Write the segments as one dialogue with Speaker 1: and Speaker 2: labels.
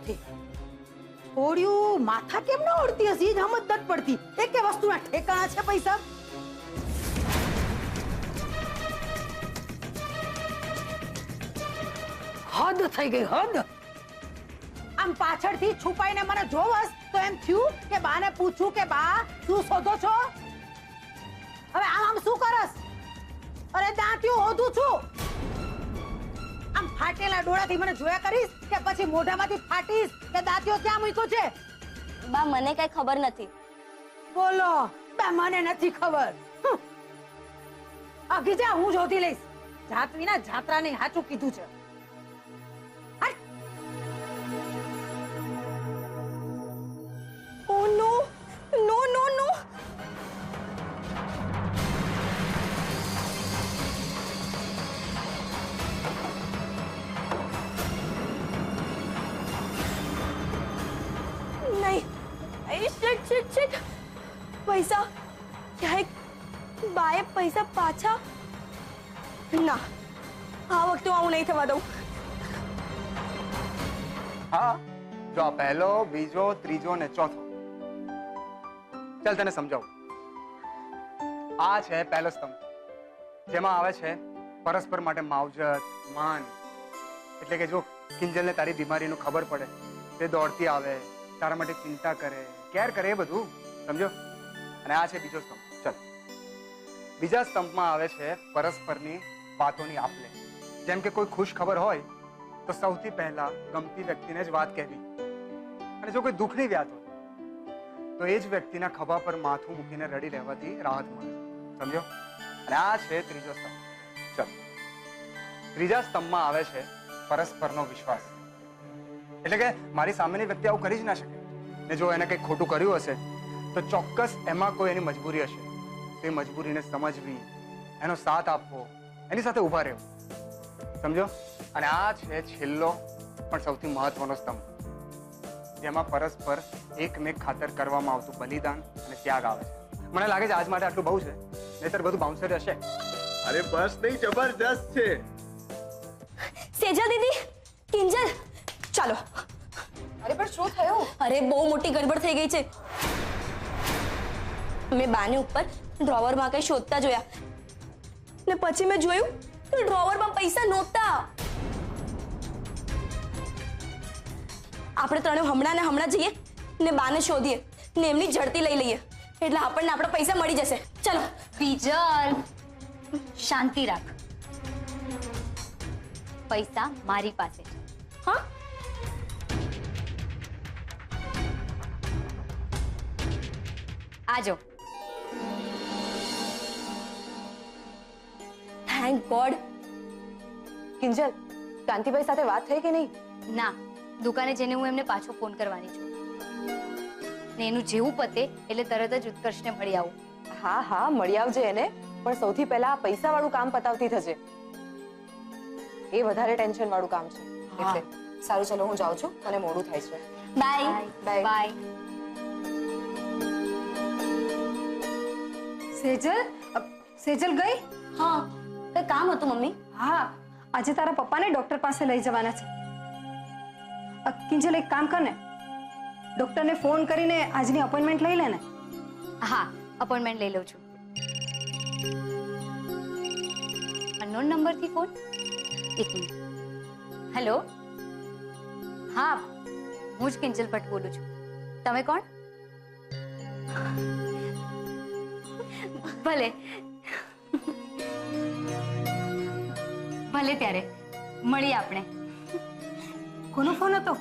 Speaker 1: નથી. છોડ્યું માથા કેમ ન ઓળતી હશે જ હમત નથી પડતી. એક વસ્તુના ઠેકાણા છે પૈસા? હદ થઈ ગઈ, હદ. આમ પાછળથી છુપાઈને મને જોવસ તો એમ થયું કે બાને પૂછું કે બા શું શોધો છો? હવે આમ શું કરસ? અરે દાંતિયું હોધું છું. આમ ફાટેલા ડોળાથી મને જોયા કરીશ કે પછી મોઢામાંથી ફાટીશ કે દાંતિયો ક્યાં મૂક્યો છે?
Speaker 2: બા મને કઈ ખબર નથી.
Speaker 1: બોલો, બા મને નથી ખબર. આગી જા, હું શોધી લઈશ. જાત વિના જાત્રા નહીં, સાચું કીધું છે.
Speaker 2: ઓ નો, નો નો નો. નહીં, શિટ. પૈસા ક્યાંય બાએ પૈસા પાછા? ના, આ વખતે આવું નહીં થવા દઉં.
Speaker 3: હા, જો આ પહેલો, બીજો, ત્રીજો ને ચોથો. ચાલ તને સમજાવું. આ છે પહેલો સ્તંભ, જેમાં આવે છે પરસ્પર માટે માવજત, માન. એટલે કે જો કિંજલને તારી બીમારીનું ખબર પડે, તે દોડતી આવે, તારા માટે ચિંતા કરે, કેર કરે, એ બધું સમજો. અને આ છે બીજો સ્તંભ. ચાલ, બીજા સ્તંભમાં આવે છે પરસ્પરની વાતોની આપ-લે. જેમ કે કોઈ ખુશ ખબર હોય તો સૌથી પહેલા ગમતી વ્યક્તિને જ વાત કહેવી. અને જો કોઈ દુઃખની વાત હોય તો એ જ વ્યક્તિના ખભા પર માથું મૂકીને રડી રહેવાથી રાહત મળે. સમજો? અને આ છે ત્રીજો સ્તંભ. ચલો, ત્રીજા સ્તંભમાં આવે છે પરસ્પરનો વિશ્વાસ. એટલે કે મારી સામેની વ્યક્તિ આવું કરી જ ના શકે, ને જો એને કંઈક ખોટું કર્યું હશે તો ચોક્કસ એમાં કોઈ એની મજબૂરી હશે. તે મજબૂરીને સમજવી, એનો સાથ આપવો, એની સાથે ઊભા રહેવું. સમજો? અને આ છે છેલ્લો પણ સૌથી મહત્વનો સ્તંભ, જેમાં પરસ્પર એકમેક ખાતર કરવામાં આવતું બલિદાન અને ત્યાગ આવે છે. મને લાગે છે આજ માટે આટલું બહુ છે, નહીતર બધું બાઉન્સર હશે.
Speaker 4: અરે બસ નહીં, જબરદસ્ત છે.
Speaker 2: સેજલ દીદી, કિંજલ, ચાલો.
Speaker 5: અરે પણ શું થયું?
Speaker 2: અરે બહુ મોટી ગડબડ થઈ ગઈ છે. મેં બાને ઉપર ડ્રોવરમાં કઈ શોધતા જોયા, ને પછી મેં જોયું તો ડ્રોવરમાં પૈસા નહોતા. આપણે ત્રણે હમણાં જઈએ ને બાને શોધીએ ને એમની ઝડપી લઈ લઈએ, એટલે આપણને આપણા પૈસા મળી જશે. ચલો.
Speaker 5: બીજલ, શાંતિ રાખ. પૈસા મારી પાસે છે.
Speaker 2: હા,
Speaker 5: આજો.
Speaker 2: Thank God.
Speaker 6: કિંજલ, કાંતિભાઈ સાથે વાત થઈ કે નહીં?
Speaker 5: ના, દુકાને જઈને હું એમને પાછો ફોન કરવાની છું. ને એનું જેવું પતે એટલે તરત જ ઉત્કર્ષને મળી આવું.
Speaker 6: હા હા, મળી આવજે એને, પણ સૌથી પહેલા આ પૈસા વાળું કામ પતાવતી થજે. એ વધારે ટેન્શન વાળું કામ છે. એટલે સારું, ચલો હું જાઉં છું, મને મોડું થાય છે.
Speaker 2: બાય.
Speaker 6: બાય.
Speaker 5: બાય.
Speaker 7: સેજલ ગઈ?
Speaker 2: હા, કઈ કામ હતું મમ્મી?
Speaker 7: હા, આજે તારા પપ્પાને ડોક્ટર પાસે લઈ જવાના છે. કિંજલ, એક કામ કર ને, ડોક્ટરને ફોન કરીને આજની અપોઇન્ટમેન્ટ લઈ લે ને.
Speaker 5: હા, અપોઇન્ટમેન્ટ લઈ લઉં છું. અનનોન નંબરથી ફોન. એક મિનિટ. હેલો. હા, હું જ કિંજલ ભટ્ટ બોલું છું. તમે કોણ? ભલે ભલે, ત્યારે મળીએ આપણે.
Speaker 7: કોનો ફોન હતો?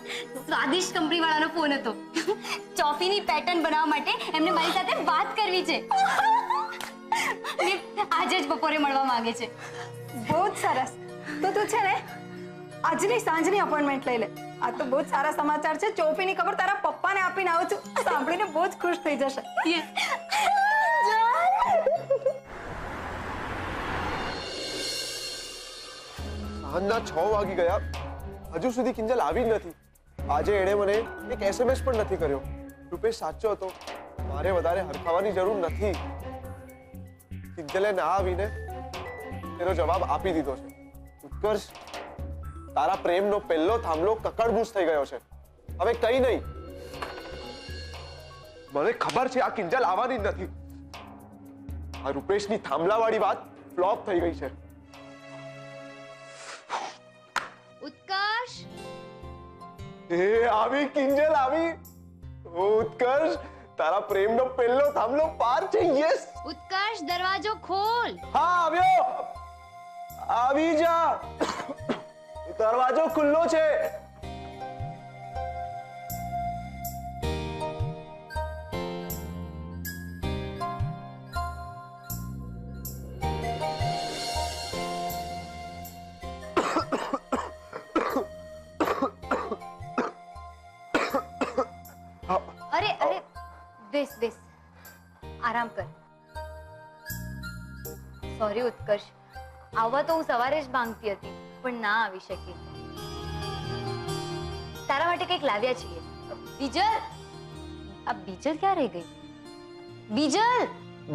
Speaker 5: સ્વાદિષ્ટ કંપની વાળાનો ફોન હતો. ચોફીની પેટર્ન બનાવવા માટે એમને મારી સાથે વાત કરવી છે. આજે જ બપોરે મળવા માંગે છે.
Speaker 7: બહુ જ સરસ. તો તું છે ને આજની સાંજની અપોઇન્ટમેન્ટ લઈ લે. આ તો બહુ જ સારા સમાચાર છે. ચોફીની ખબર તારા પપ્પાને આપીને આવું છું. સાંભળીને બહુ જ ખુશ થઈ જશે.
Speaker 4: સાંજના 6 વાગી ગયા, હજુ સુધી કિંજલ આવી નથી. આજે એણે મને એક SMS પણ નથી કર્યો. રૂપેશ સાચો હતો, મારે વધારે હરખાવાની જરૂર નથી. કિંજલે ના આવીને તેનો જવાબ આપી દીધો છે. ઉત્કર્ષ, તારા પ્રેમનો પહેલો થાંભલો કકડબૂસ થઈ ગયો છે. હવે કઈ નહીં. મને ખબર છે આ કિંજલ આવવાની જ નથી. આ રૂપેશની થાંભલાવાળી વાત ફ્લોપ થઈ ગઈ છે.
Speaker 5: ઉત્કર્ષ
Speaker 4: એ આવી કિંજલ આવી. ઉત્કર્ષ, તારા પ્રેમનો પહેલો થાંભલો પાર છે. યસ,
Speaker 5: ઉત્કર્ષ દરવાજો ખોલ.
Speaker 4: હા આવ્યો. આવી જા. દરવાજો ખુલ્લો છે.
Speaker 5: અરે અરે બેસ બેસ, આરામ કર. સોરી ઉત્કર્ષ, આવવા તો હું સવારે જ માંગતી હતી પણ ના આવી શકી. તારા માટે કંઈક લાવ્યા છીએ. બીજલ, આ બીજલ ક્યાં રહી ગઈ? બીજલ,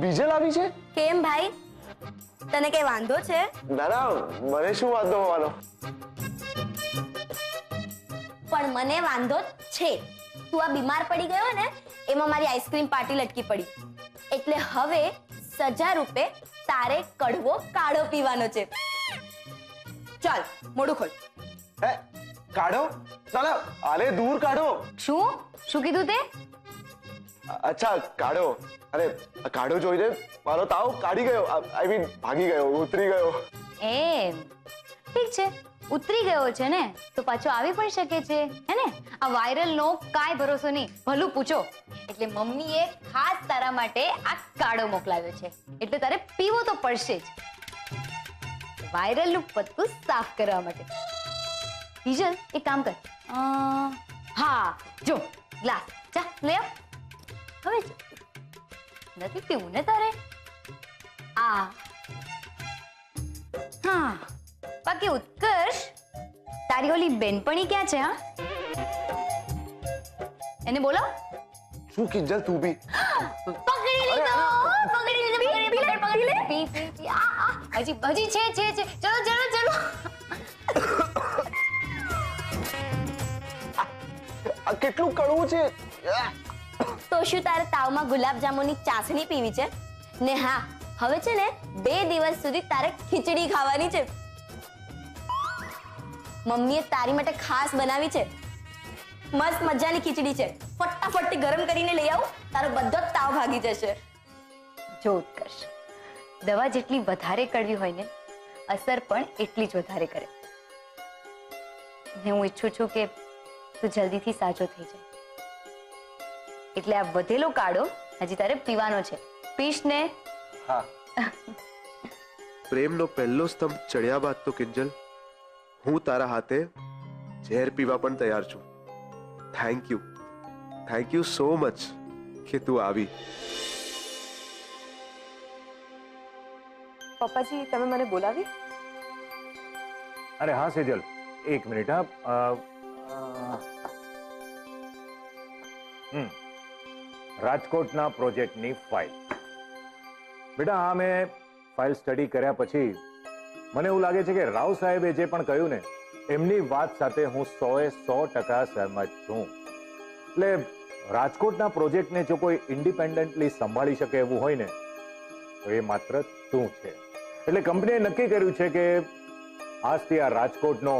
Speaker 4: બીજલ આવી છે?
Speaker 2: કેમ ભાઈ, તને કઈ વાંધો છે?
Speaker 4: ના ના, મને શું વાંધો હોવાનો.
Speaker 2: પણ મને વાંધો છે. તું આ બીમાર પડી ગયો ને, એમાં મારી આઈસ્ક્રીમ પાર્ટી લટકી પડી. એટલે હવે સજા રૂપે તારે કડવો કાળો પીવાનો છે. ચાલ મોઢું ખોલ.
Speaker 4: હે, કાઢો. ના ના, આને દૂર કાઢો.
Speaker 5: શું શું કીધું તે?
Speaker 4: અચ્છા, કાઢો. અરે કાઢો જોઈને મારો તાવ કાઢી ગયો. આઈ મીન ભાગી ગયો, ઉતરી ગયો.
Speaker 5: એમ, ઠીક છે. ઉતરી ગયો છે ને તો પાછો આવી પણ શકે છે, હે ને? આ વાયરલ નો કાંઈ ભરોસો નહીં, ભલું પૂછો. એટલે મમ્મીએ ખાસ તારા માટે આ કાળો મોકલાવ્યો છે, એટલે તારે પીવો તો પડશે જ, વાયરલ નું પત્તું સાફ કરવા માટે. બીજલ, એક કામ કર. હા જો ગ્લાસ, જા લે આવ. હવે જો, નથી પીવું ને તારે? આ હા, બાકી ઉત્કર્ષ, તારી ઓલી બેનપણી ક્યાં છે? હા, એને બોલો.
Speaker 4: શું કિંજલ, તું બી?
Speaker 5: પકડી લીધો, પકડી લીધો. પકડી લે. પી પી પી. હજી હજી છે છે છે. ચલો ચલો ચલો.
Speaker 4: આ કેટલું કડવું છે.
Speaker 2: તો શું તારે તાવમાં ગુલાબ જામુનની ચાસણી પીવી છે ને? હા, હવે છે ને 2 દિવસ સુધી તારે ખીચડી ખાવાની છે. મમ્મીએ તારી માટે ખાસ બનાવી છે. મસ્ત મજાની ખીચડી છે. ફટાફટ ગરમ કરીને લઈ આવું, તારો બધો જ તાવ ભાગી જશે.
Speaker 5: જો ઉત્કર્ષ, દવા જેટલી વધારે કડવી હોય ને, અસર પણ એટલી જ વધારે કરે. ને હું ઈચ્છું છું કે તું જલ્દીથી સાજો થઈ જાય. એટલે આ વધેલો કાળો હજી તારે પીવાનો છે. પીશ ને?
Speaker 4: હા. પ્રેમનો પહેલો સ્તંભ ચડ્યા બાદ તો કિંજલ, હું તારા હાથે ઝેર પીવા પણ તૈયાર છું. થેન્ક યુ સો મચ કે તું આવી.
Speaker 6: પપ્પાજી, તમે મને બોલાવી?
Speaker 8: અરે હા સેજલ, એક મિનિટ. હા, રાજકોટના પ્રોજેક્ટની ફાઇલ. બેટા, આ મેં ફાઇલ સ્ટડી કર્યા પછી મને એવું લાગે છે કે રાવ સાહેબે જે પણ કહ્યું ને, એમની વાત સાથે હું 100% સહમત છું. એટલે રાજકોટના પ્રોજેક્ટને જો કોઈ ઇન્ડિપેન્ડન્ટલી સંભાળી શકે એવું હોય ને, તો એ માત્ર તું છે. એટલે કંપનીએ નક્કી કર્યું છે કે આજથી આ રાજકોટનો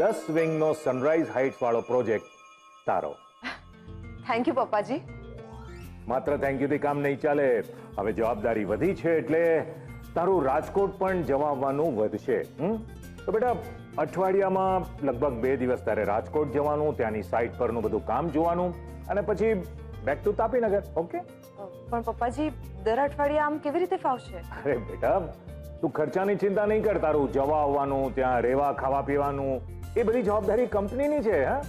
Speaker 8: 10 વિંગનો સનરાઈઝ હાઇટ્સ વાળો પ્રોજેક્ટ તારો.
Speaker 6: થેન્ક યુ પપ્પાજી.
Speaker 8: માત્ર થેન્ક યુથી કામ નહીં ચાલે. હવે જવાબદારી વધી છે એટલે તારું રાજકોટ પણ જવાનું વધશે. તો બેટા, અઠવાડિયામાં લગભગ 2 દિવસ તારે રાજકોટ જવાનું, ત્યાંની સાઇટ પરનું બધું કામ જોવાનું, અને પછી બેક ટુ તાપીનગર. ઓકે?
Speaker 6: પણ પપ્પાજી, દર અઠવાડિયે આમ કેવી રીતે ફાવશે?
Speaker 8: અરે બેટા, તું ખર્ચાની ચિંતા નહીં કર. તારું જવા આવવાનું, ત્યાં રહેવા ખાવા પીવાનું, એ બધી જવાબદારી કંપનીની છે. હા,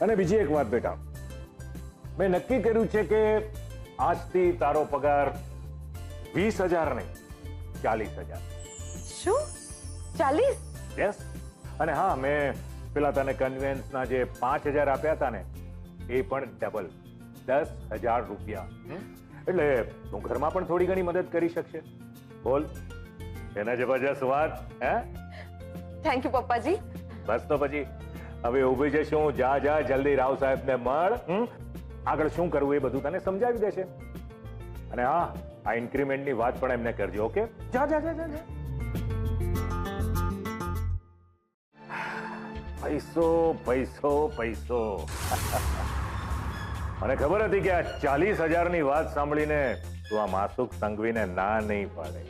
Speaker 8: અને બીજી એક વાત બેટા, મેં નક્કી કર્યું છે કે આજથી તારો પગાર 20,000 નહીં, 40,000.
Speaker 6: શું? 40?
Speaker 8: યસ. અને હા, મેં પેલા તને કન્વેન્સના જે 5,000 આપ્યા હતા ને, એ પણ ડબલ, 10,000 રૂપિયા. એટલે તું ઘરમાં પણ થોડી ઘણી મદદ કરી શકશે. બોલ, એના જબરજસ્ત વાત. હે?
Speaker 6: Thank you પપ્પાજી.
Speaker 8: બસ તો પછી હવે ઊભી છે શું? જા જા જલ્દી રાવ સાહેબને મળ. આગળ શું કરવું એ બધું તને સમજાવી દેશે. અને હા, આ ઇન્ક્રીમેન્ટની વાત પણ એમને કરજો. ઓકે, જા જા જા જા જા. પૈસો પૈસો પૈસો. મને ખબર હતી કે આ 40,000ની વાત સાંભળીને તું આ માસુક સંઘવીને ના નહીં પાડે.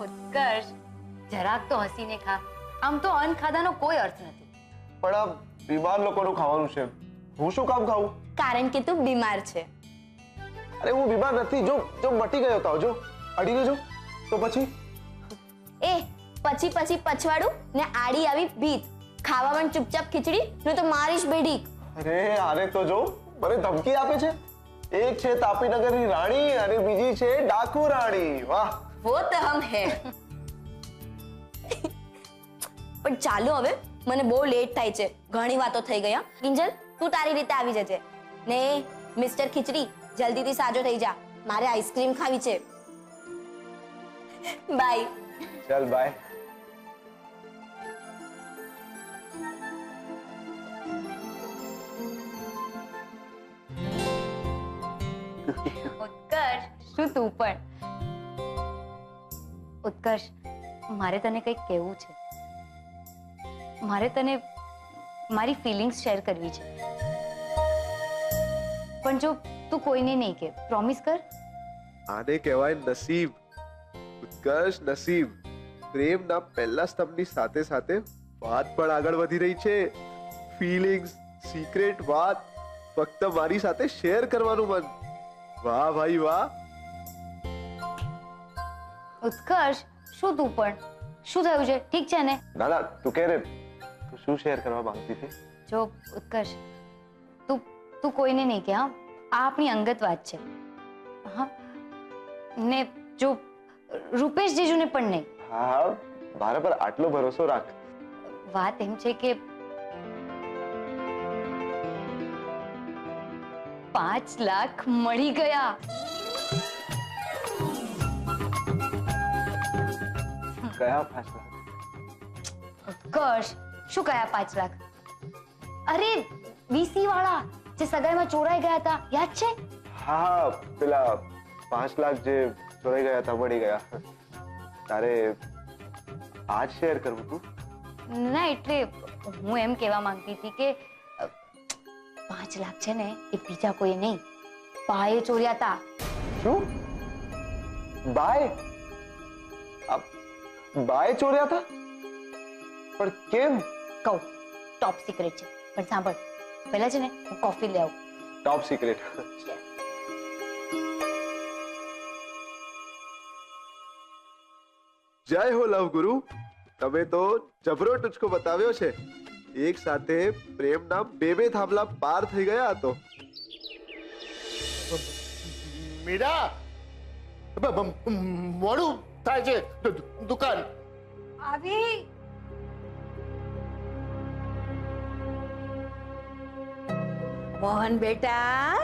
Speaker 5: ઉત્કર્ષ, જરાક તો હસીને ખા. આમ તો અન્ન ખાધાનો કોઈ અર્થ નથી.
Speaker 4: પણ આ બીમાર લોકોનું ખાવાનું છે, હું શું કામ ખાવું?
Speaker 2: કારણ કે તું બીમાર છે.
Speaker 4: અરે હું બીમાર નથી. જો જો મટી ગયો તો જો અડીને જો તો પછી
Speaker 2: એ પછી પછવાડું ને આડી આવી ભીત. ખાવામાં ચૂપચાપ ખીચડી ને તો મારીશ બેઢીક.
Speaker 4: અરે આને તો જો મને ધમકી આપે છે. એક છે તાપીનગરની રાણી અને બીજી છે ડાકુ રાણી. વાહ,
Speaker 2: वो तो हम है. પણ ચાલો હવે, મને બહુ લેટ થાય છે. ઘણી વાતો થઈ ગઈ. કિંજલ, તું તારી રીતે આવી જજે ને મિસ્ટર ખીચડી જલ્દીથી સાજો થઈ જા. મારે આઈસ્ક્રીમ ખાવી છે. બાય.
Speaker 4: ચાલ બાય.
Speaker 5: ઉત્કર્ષ, શું તું પણ? ઉત્કર્ષ, મારે તને કંઈક કહેવું છે. મારે તને મારી ફિલિંગ્સ શેર કરવી છે. પણ જો તું કોઈને નહીં કે, પ્રોમિસ કર.
Speaker 4: આને કહેવાય નસીબ. ઉત્કર્ષ, નસીબ. પ્રેમના પહેલા સ્તંભની સાથે સાથે વાત પણ આગળ વધી રહી છે. ફિલિંગ્સ, સિક્રેટ વાત ફક્ત મારી સાથે શેર કરવાનું મન. વાહ ભાઈ વાહ.
Speaker 5: ઉત્કર્ષ, શું તું પણ? શું થયું છે? ઠીક છે ને?
Speaker 4: ના ના, તું કહે ને, તું શું શેર કરવા માંગતી હતી?
Speaker 5: જો ઉત્કર્ષ, તું કોઈને નહીં કે. હા, આ આપણી અંગત વાત છે. હા, ને જો રૂપેશ જીજુને પણ નહીં.
Speaker 4: હા, મારા પર આટલો ભરોસો રાખ.
Speaker 5: વાત એમ છે કે 5 લાખ મળી ગયા.
Speaker 4: કયા 5 લાખ?
Speaker 5: ઉત્કર્ષ, શું કયા 5 લાખ? અરે વીસી વાળા જે સગાઈમાં ચોરાઈ ગયા હતા, યાદ છે?
Speaker 4: હા, પેલા 5 લાખ જે ચોરાઈ ગયા હતા, મળી ગયા. તારે આજ શેર કરવું તું?
Speaker 5: ના, એટલે હું એમ કહેવા માંગતી હતી કે 5 લાખ છે ને એ બીજા કોઈ નહીં, બાએ ચોર્યા હતા.
Speaker 4: શું? બાય? બાય ચોર્યા હતા? પણ કેમ?
Speaker 5: કહું, ટોપ સિક્રેટ છે. પણ સાંભળ, પહેલા છે ને હું કોફી લઈ આવું.
Speaker 4: Top secret. જય હો લવ ગુરુ. તમે તો જબરો ટુચકો બતાવ્યો છે. એક સાથે પ્રેમના બે થાંભલા પાર થઈ ગયા હતો.
Speaker 9: મીરા, મોડું થાય છે, દુકાન.
Speaker 1: આવી મોહન બેટા,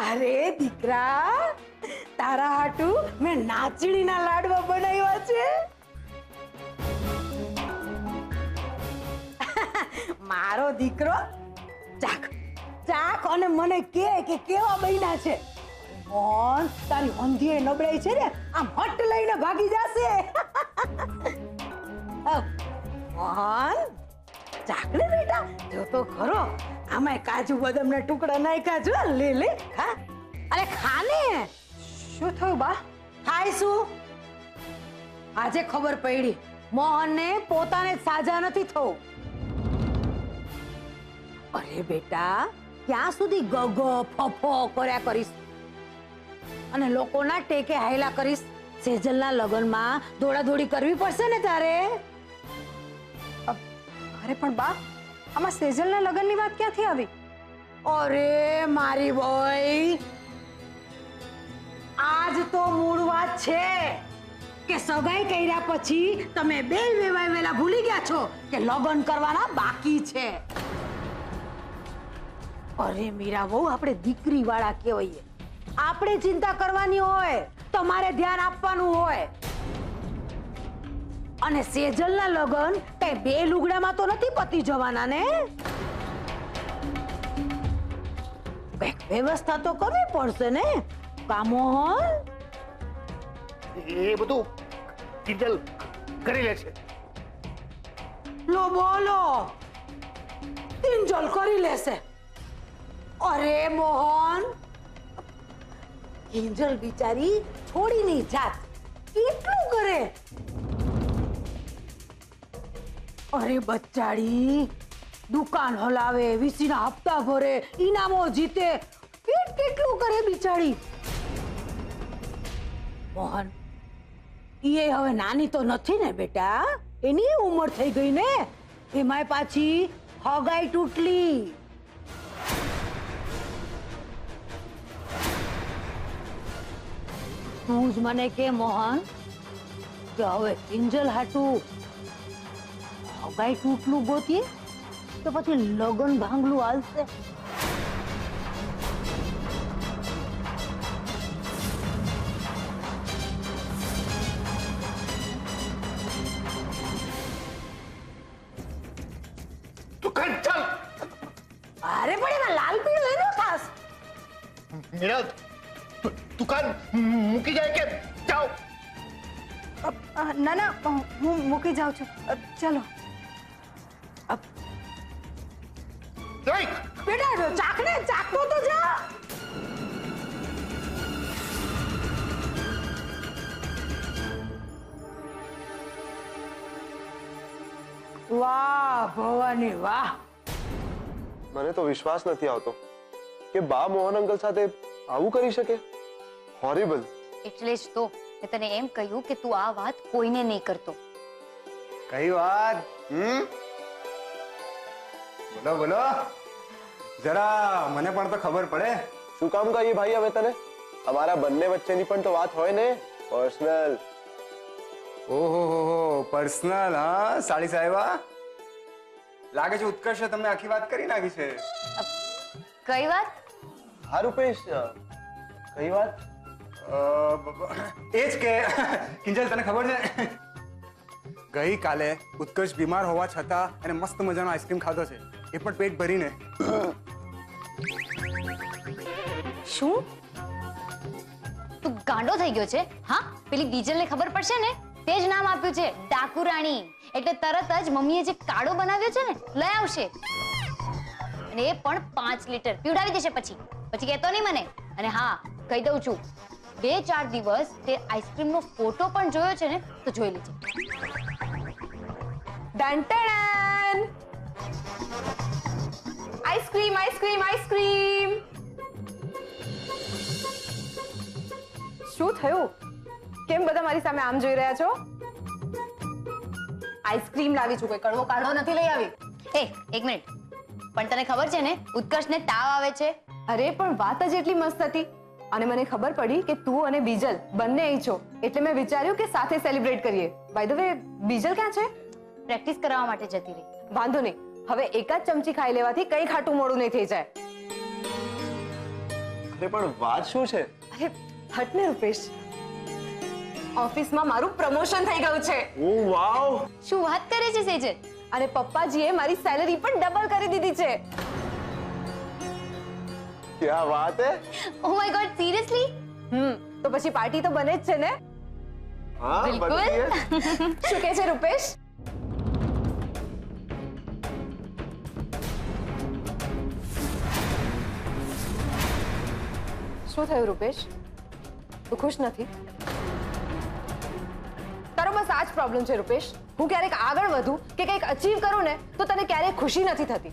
Speaker 1: અરે દીકરા, તારા હાટુ મેં નાચણીના લાડવા બનાવ્યા છે. મારો દીકરો ચાખ ચાખ અને મને કે કેવા બન્યા છે. મોહન, તારી હંધીએ નબળાઈ છે ને, આમ હટ લઈને ભાગી જશે. મોહન, ચાખ ને બેટા, જો તો ખરો, આમાં કાજુ બદામના ટુકડા નાખ્યા છે. લે લે ખા. અરે ખાને.
Speaker 7: શું થયું બા?
Speaker 1: થાય શું? આજે ખબર પડી, મોહનને પોતાને સાજા નથી થવું. અરે બેટા, ક્યાં સુધી ગગ ફફો કર્યા કરીશ અને લોકોના ટેકે હાયલા કરીશ? સેજલના લગ્નમાં દોડાદોડી કરવી પડશે ને તારે.
Speaker 7: અરે પણ બા, આમાં સેજલના લગ્નની વાત ક્યાંથી આવી?
Speaker 1: અરે મારી બોય, આજ તો મૂળ વાત છે કે સગાઈ કર્યા પછી તમે બે વેલા ભૂલી ગયા છો કે લગ્ન કરવાના બાકી છે. અરે મીરા બહુ આપણે દીકરી વાળા કહેવાય. આપણે ચિંતા કરવાની હોય, તમારે ધ્યાન આપવાનું હોય. અને સેજલના લગન કઈ બે લુગડામાં તો નથી પતી જવાના ને. કઈક વ્યવસ્થા તો કરવી પડશે ને કામોહન.
Speaker 9: એ બધું કિંજલ કરી લે છે.
Speaker 1: લો બોલો, કિંજલ કરી લેશે. અરે મોહન, કિંજલ બિચારી છોડીની જાત કેટલું કરે. અરે બચ્ચાડી દુકાન હલાવે, વીસીના હપ્તા ભરે, ઇનામો જીતે, કેટલું કરે બિચારી. મોહન, એ હવે નાની તો નથી ને બેટા, એની ઉંમર થઈ ગઈ ને. એમાંય પાછી હગાઈ તૂટલી. તું જ મને કે મોહન કે હવે કિંજલ હાટું હગાઈ તૂટલું ગોતીએ તો પછી લગન ભાંગલું હાલશે.
Speaker 9: દુકાન ચાલ.
Speaker 1: અરે પણ એમાં લાલ પીળો એનો ખાસ.
Speaker 9: મીરા દુકાન મૂકી જાય કે જાઓ.
Speaker 7: ના ના, હું મૂકી જાઉં છું. ચલો.
Speaker 9: જય
Speaker 1: બેટા ચાકને ચાકતો તો જા. વાહ ભવાની વાહ.
Speaker 4: મને તો વિશ્વાસ નથી આવતો કે બા મોહન અંકલ સાથે આવું કરી શકે. હોરિબલ.
Speaker 5: એટલે જ તો મેં તને એમ કહ્યું કે તું આ વાત કોઈને નહીં કરતો.
Speaker 3: કઈ વાત? બોલો બોલો, જરા મને પણ તો ખબર પડે.
Speaker 4: શું કામ કહીએ ભાઈ હવે તને? અમારા બંને વચ્ચેની પણ તો વાત હોય ને, પર્સનલ.
Speaker 3: ઓહો પર્સનલ. હા સાડી સાહેબા, લાગે છે ઉત્કર્ષે તમને આખી વાત કરી નાખી છે.
Speaker 5: કઈ વાત?
Speaker 4: હા રૂપેશ, કઈ વાત?
Speaker 3: એ જ કે કિંજલ તને ખબર છે ગઈકાલે ઉત્કર્ષ બીમાર હોવા છતાં એને મસ્ત મજાનો આઈસ્ક્રીમ ખાધો છે, એ પણ પેટ ભરીને.
Speaker 5: શું તું ગાંડો થઈ ગયો છે? હા, પેલી બીજલને ખબર પડશે ને, તે જ નામ આપ્યું છે ડાકુ રાણી. એટલે તરત જ મમ્મીએ જે કાળો બનાવ્યો છે ને લઈ આવશે, અને એ પણ 5 લીટર પીવડાવી દેશે. પછી કહેતો નહીં મને. અને હા, કહી દઉં છું, 2-4 દિવસ તે આઈસ્ક્રીમનો ફોટો પણ જોયો છે ને તો જોઈ લેજે.
Speaker 6: Done ice cream ice cream ice cream. શું થયું? કેમ બધા મારી સામે આમ જોઈ રહ્યા છો? આઈસ્ક્રીમ લાવી છું, કોઈ કડવો કાઢો નથી લઈ આવી.
Speaker 5: એક મિનિટ, પણ તને ખબર છે ને ઉત્કર્ષને તાવ આવે છે?
Speaker 6: અરે પણ વાત જ એટલી મસ્ત હતી, અને મને ખબર પડી કે તું અને બીજલ બંને અહીં છો, એટલે મેં વિચાર્યું કે સાથે સેલિબ્રેટ કરીએ. બાય ધ વે, બીજલ ક્યાં છે?
Speaker 5: પ્રેક્ટિસ કરવા માટે જતી રહી.
Speaker 6: વાંધો નહીં, હવે એક જ ચમચી ખાઈ લેવાથી કઈ ખાટું મોડું નહીં થઈ જાય.
Speaker 4: અરે પણ વાત શું છે?
Speaker 6: અરે હટ ને રૂપેશ, ઓફિસમાં મારું પ્રમોશન થઈ ગયું છે.
Speaker 4: ઓ વાવ!
Speaker 5: શું વાત કરે છે સેજલ?
Speaker 6: અને પપ્પાજીએ મારી સેલરી પણ ડબલ કરી દીધી છે.
Speaker 4: ક્યા વાત હે?
Speaker 5: Oh my God, seriously?
Speaker 6: તો પછી પાર્ટી તો બને જ છે ને?
Speaker 4: હા,
Speaker 5: બિલકુલ.
Speaker 4: બની ગઈ.
Speaker 6: શું કહે છે રૂપેશ? શું થયું રૂપેશ? તું ખુશ નથી? તારો બસ આ જ પ્રોબ્લેમ છે રૂપેશ. હું ક્યારેક આગળ વધું કે કંઈક અચીવ કરું ને તો તને ક્યારેય ખુશી નથી થતી.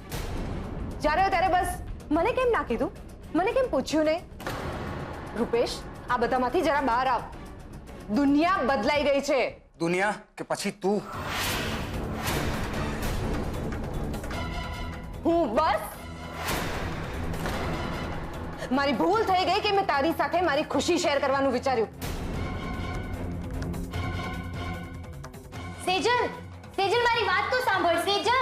Speaker 6: જ્યારે હોય ત્યારે બસ મને કેમ ના કીધું, મને કેમ પૂછ્યું નહીં? રૂપેશ, આ બધામાંથી જરા બહાર આવ. દુનિયા બદલાઈ ગઈ છે.
Speaker 3: દુનિયા કે પછી તું?
Speaker 6: હું બસ મારી ભૂલ થઈ ગઈ કે મેં તારી સાથે મારી ખુશી શેર કરવાનું વિચાર્યું.
Speaker 5: સેજલ, સેજલ મારી વાત તો સાંભળ. સેજલ,